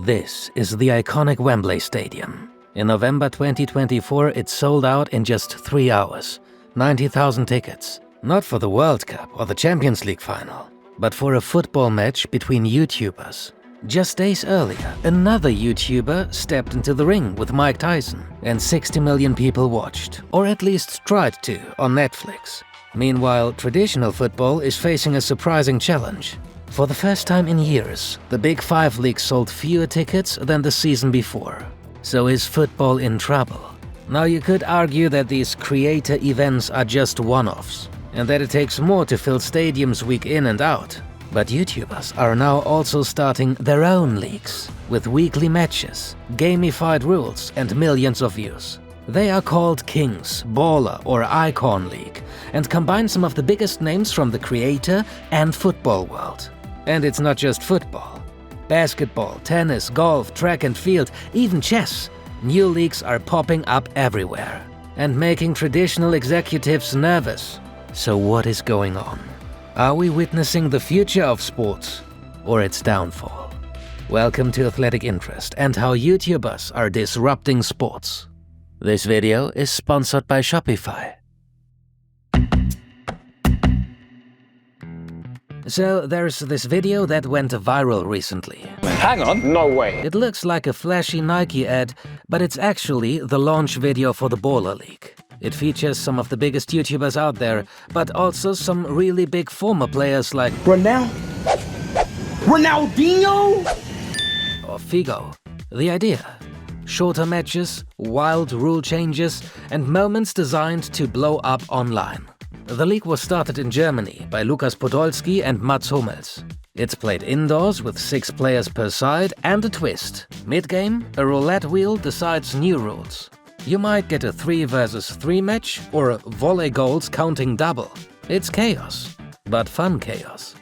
This is the iconic Wembley Stadium. In November 2024, it sold out in just 3 hours. 90,000 tickets. Not for the World Cup or the Champions League final, but for a football match between YouTubers. Just days earlier, another YouTuber stepped into the ring with Mike Tyson, and 60 million people watched, or at least tried to, on Netflix. Meanwhile, traditional football is facing a surprising challenge. For the first time in years, the Big Five league sold fewer tickets than the season before. So is football in trouble? Now you could argue that these creator events are just one-offs, and that it takes more to fill stadiums week in and out. But YouTubers are now also starting their own leagues, with weekly matches, gamified rules and millions of views. They are called Kings, Baller or Icon League, and combine some of the biggest names from the creator and football world. And it's not just football. Basketball, tennis, golf, track and field, even chess. New leagues are popping up everywhere and making traditional executives nervous. So what is going on? Are we witnessing the future of sports or its downfall? Welcome to Athletic Interest and how YouTubers are disrupting sports. This video is sponsored by Shopify. So there's this video that went viral recently. Hang on, no way. It looks like a flashy Nike ad, but it's actually the launch video for the Baller League. It features some of the biggest YouTubers out there, but also some really big former players like Ronaldinho or Figo. The idea: shorter matches, wild rule changes, and moments designed to blow up online. The league was started in Germany by Lukas Podolski and Mats Hummels. It's played indoors with 6 players per side and a twist. Mid-game, a roulette wheel decides new rules. You might get a 3 versus 3 match or a volley goals counting double. It's chaos, but fun chaos.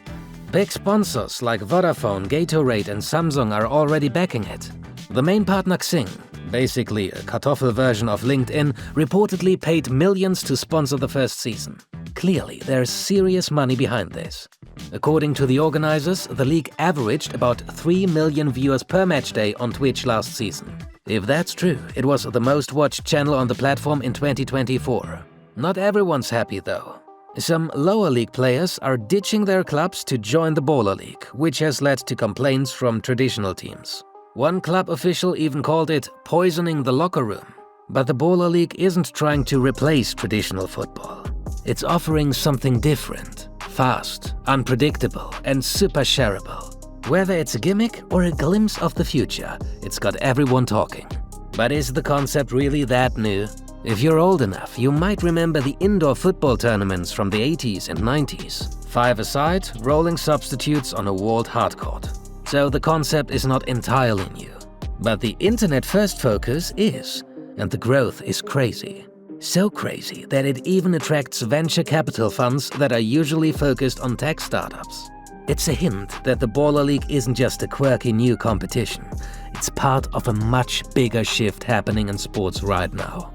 Big sponsors like Vodafone, Gatorade and Samsung are already backing it. The main partner Xing, basically a Kartoffel version of LinkedIn, reportedly paid millions to sponsor the first season. Clearly, there's serious money behind this. According to the organizers, the league averaged about 3 million viewers per match day on Twitch last season. If that's true, it was the most watched channel on the platform in 2024. Not everyone's happy though. Some lower league players are ditching their clubs to join the Baller League, which has led to complaints from traditional teams. One club official even called it poisoning the locker room. But the Baller League isn't trying to replace traditional football. It's offering something different, fast, unpredictable, and super shareable. Whether it's a gimmick or a glimpse of the future, it's got everyone talking. But is the concept really that new? If you're old enough, you might remember the indoor football tournaments from the 80s and 90s. 5 aside, rolling substitutes on a walled hardcourt. So the concept is not entirely new. But the internet-first focus is, and the growth is crazy. So crazy that it even attracts venture capital funds that are usually focused on tech startups. It's a hint that the Baller League isn't just a quirky new competition. It's part of a much bigger shift happening in sports right now.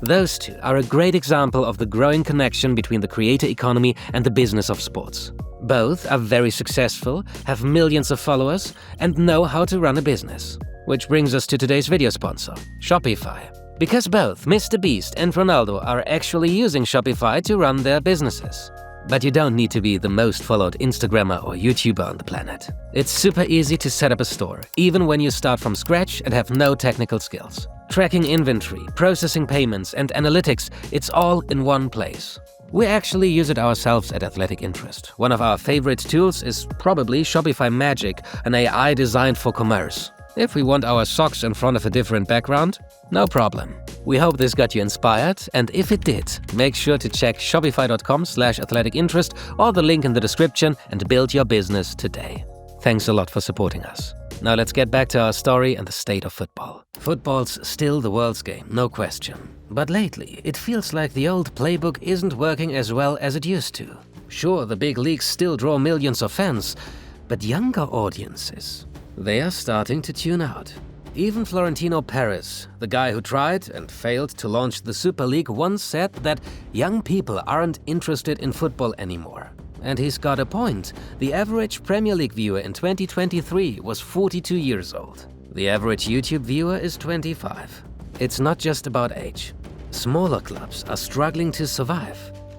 Those two are a great example of the growing connection between the creator economy and the business of sports. Both are very successful, have millions of followers, and know how to run a business. Which brings us to today's video sponsor, Shopify. Because both Mr. Beast and Ronaldo are actually using Shopify to run their businesses. But you don't need to be the most followed Instagrammer or YouTuber on the planet. It's super easy to set up a store, even when you start from scratch and have no technical skills. Tracking inventory, processing payments, and analytics, it's all in one place. We actually use it ourselves at Athletic Interest. One of our favorite tools is probably Shopify Magic, an AI designed for commerce. If we want our socks in front of a different background, no problem. We hope this got you inspired, and if it did, make sure to check shopify.com/athleticinterest or the link in the description and build your business today. Thanks a lot for supporting us. Now let's get back to our story and the state of football. Football's still the world's game, no question. But lately, it feels like the old playbook isn't working as well as it used to. Sure, the big leagues still draw millions of fans, but younger audiences, they are starting to tune out. Even Florentino Perez, the guy who tried and failed to launch the Super League, once said that young people aren't interested in football anymore. And he's got a point. The average Premier League viewer in 2023 was 42 years old. The average YouTube viewer is 25. It's not just about age. Smaller clubs are struggling to survive.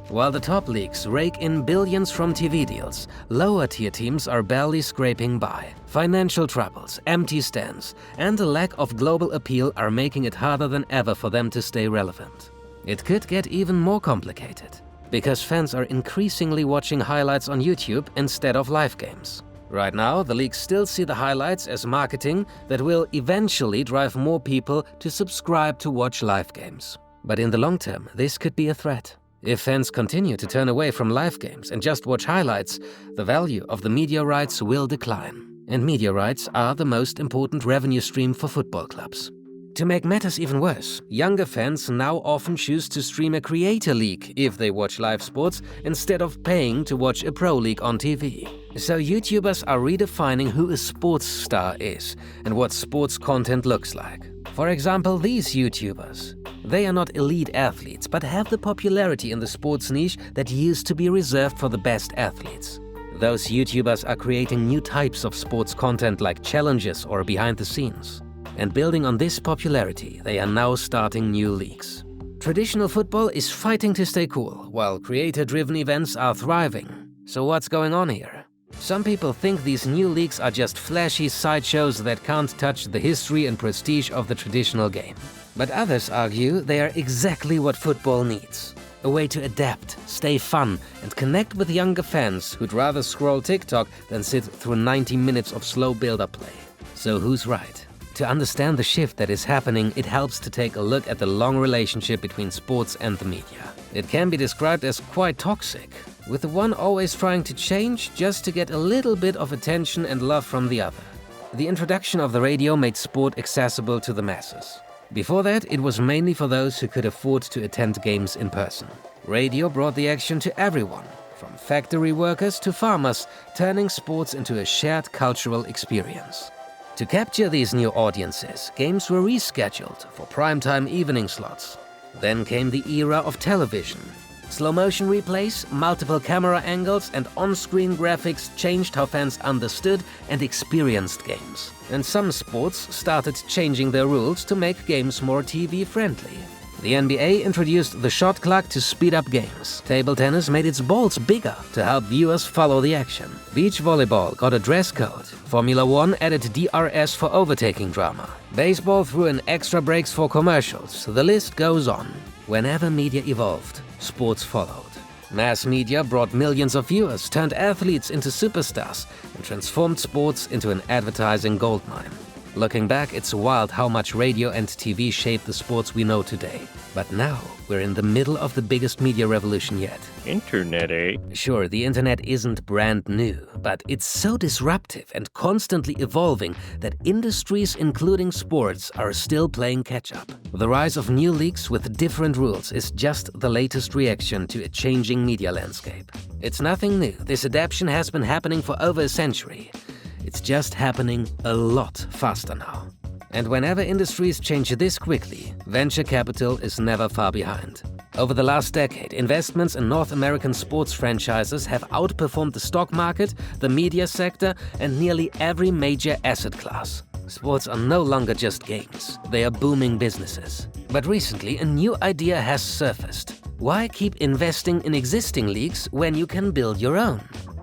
While the top leagues rake in billions from TV deals, lower-tier teams are barely scraping by. Financial troubles, empty stands, and a lack of global appeal are making it harder than ever for them to stay relevant. It could get even more complicated, because fans are increasingly watching highlights on YouTube instead of live games. Right now, the leagues still see the highlights as marketing that will eventually drive more people to subscribe to watch live games. But in the long term, this could be a threat. If fans continue to turn away from live games and just watch highlights, the value of the media rights will decline. And media rights are the most important revenue stream for football clubs. To make matters even worse, younger fans now often choose to stream a creator league if they watch live sports instead of paying to watch a pro league on TV. So YouTubers are redefining who a sports star is and what sports content looks like. For example, these YouTubers. They are not elite athletes, but have the popularity in the sports niche that used to be reserved for the best athletes. Those YouTubers are creating new types of sports content like challenges or behind the scenes. And building on this popularity, they are now starting new leagues. Traditional football is fighting to stay cool, while creator-driven events are thriving. So what's going on here? Some people think these new leagues are just flashy sideshows that can't touch the history and prestige of the traditional game. But others argue they are exactly what football needs. A way to adapt, stay fun, and connect with younger fans who'd rather scroll TikTok than sit through 90 minutes of slow build-up play. So who's right? To understand the shift that is happening, it helps to take a look at the long relationship between sports and the media. It can be described as quite toxic, with the one always trying to change just to get a little bit of attention and love from the other. The introduction of the radio made sport accessible to the masses. Before that, it was mainly for those who could afford to attend games in person. Radio brought the action to everyone, from factory workers to farmers, turning sports into a shared cultural experience. To capture these new audiences, games were rescheduled for primetime evening slots. Then came the era of television. Slow-motion replays, multiple camera angles, and on-screen graphics changed how fans understood and experienced games. And some sports started changing their rules to make games more TV-friendly. The NBA introduced the shot clock to speed up games. Table tennis made its balls bigger to help viewers follow the action. Beach volleyball got a dress code. Formula One added DRS for overtaking drama. Baseball threw in extra breaks for commercials. The list goes on. Whenever media evolved, sports followed. Mass media brought millions of viewers, turned athletes into superstars, and transformed sports into an advertising goldmine. Looking back, it's wild how much radio and TV shaped the sports we know today. But now, we're in the middle of the biggest media revolution yet. Internet, eh? Sure, the internet isn't brand new, but it's so disruptive and constantly evolving that industries, including sports, are still playing catch-up. The rise of new leagues with different rules is just the latest reaction to a changing media landscape. It's nothing new. This adaptation has been happening for over a century. It's just happening a lot faster now. And whenever industries change this quickly, venture capital is never far behind. Over the last decade, investments in North American sports franchises have outperformed the stock market, the media sector, and nearly every major asset class. Sports are no longer just games, they are booming businesses. But recently, a new idea has surfaced. Why keep investing in existing leagues when you can build your own?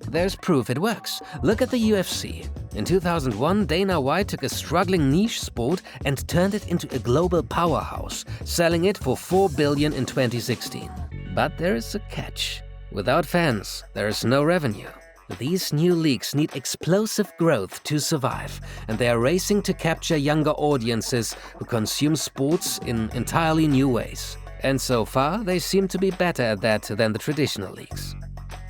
There's proof it works. Look at the UFC. In 2001, Dana White took a struggling niche sport and turned it into a global powerhouse, selling it for $4 billion in 2016. But there is a catch. Without fans, there is no revenue. These new leagues need explosive growth to survive, and they are racing to capture younger audiences who consume sports in entirely new ways. And so far, they seem to be better at that than the traditional leagues.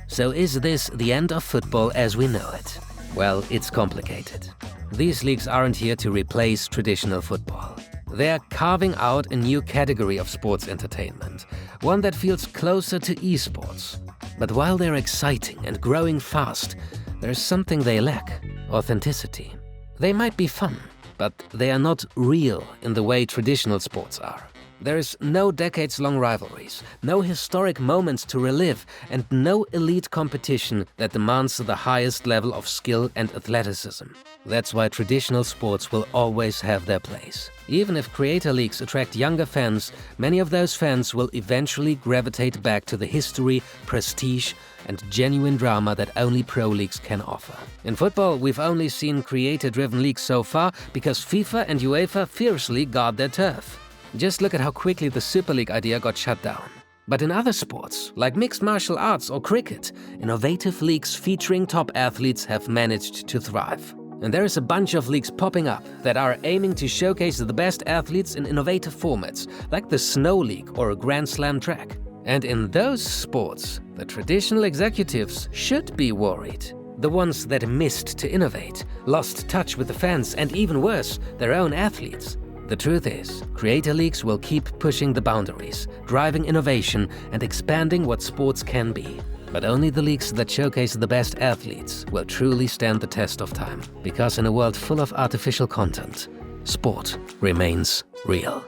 So is this the end of football as we know it? Well, it's complicated. These leagues aren't here to replace traditional football. They're carving out a new category of sports entertainment, one that feels closer to esports. But while they're exciting and growing fast, there's something they lack: authenticity. They might be fun, but they are not real in the way traditional sports are. There is no decades-long rivalries, no historic moments to relive, and no elite competition that demands the highest level of skill and athleticism. That's why traditional sports will always have their place. Even if creator leagues attract younger fans, many of those fans will eventually gravitate back to the history, prestige, and genuine drama that only pro leagues can offer. In football, we've only seen creator-driven leagues so far because FIFA and UEFA fiercely guard their turf. Just look at how quickly the Super League idea got shut down. But in other sports, like mixed martial arts or cricket, innovative leagues featuring top athletes have managed to thrive. And there is a bunch of leagues popping up that are aiming to showcase the best athletes in innovative formats, like the Snow League or a Grand Slam track. And in those sports, the traditional executives should be worried. The ones that missed to innovate, lost touch with the fans, and even worse, their own athletes. The truth is, creator leagues will keep pushing the boundaries, driving innovation and expanding what sports can be. But only the leagues that showcase the best athletes will truly stand the test of time. Because in a world full of artificial content, sport remains real.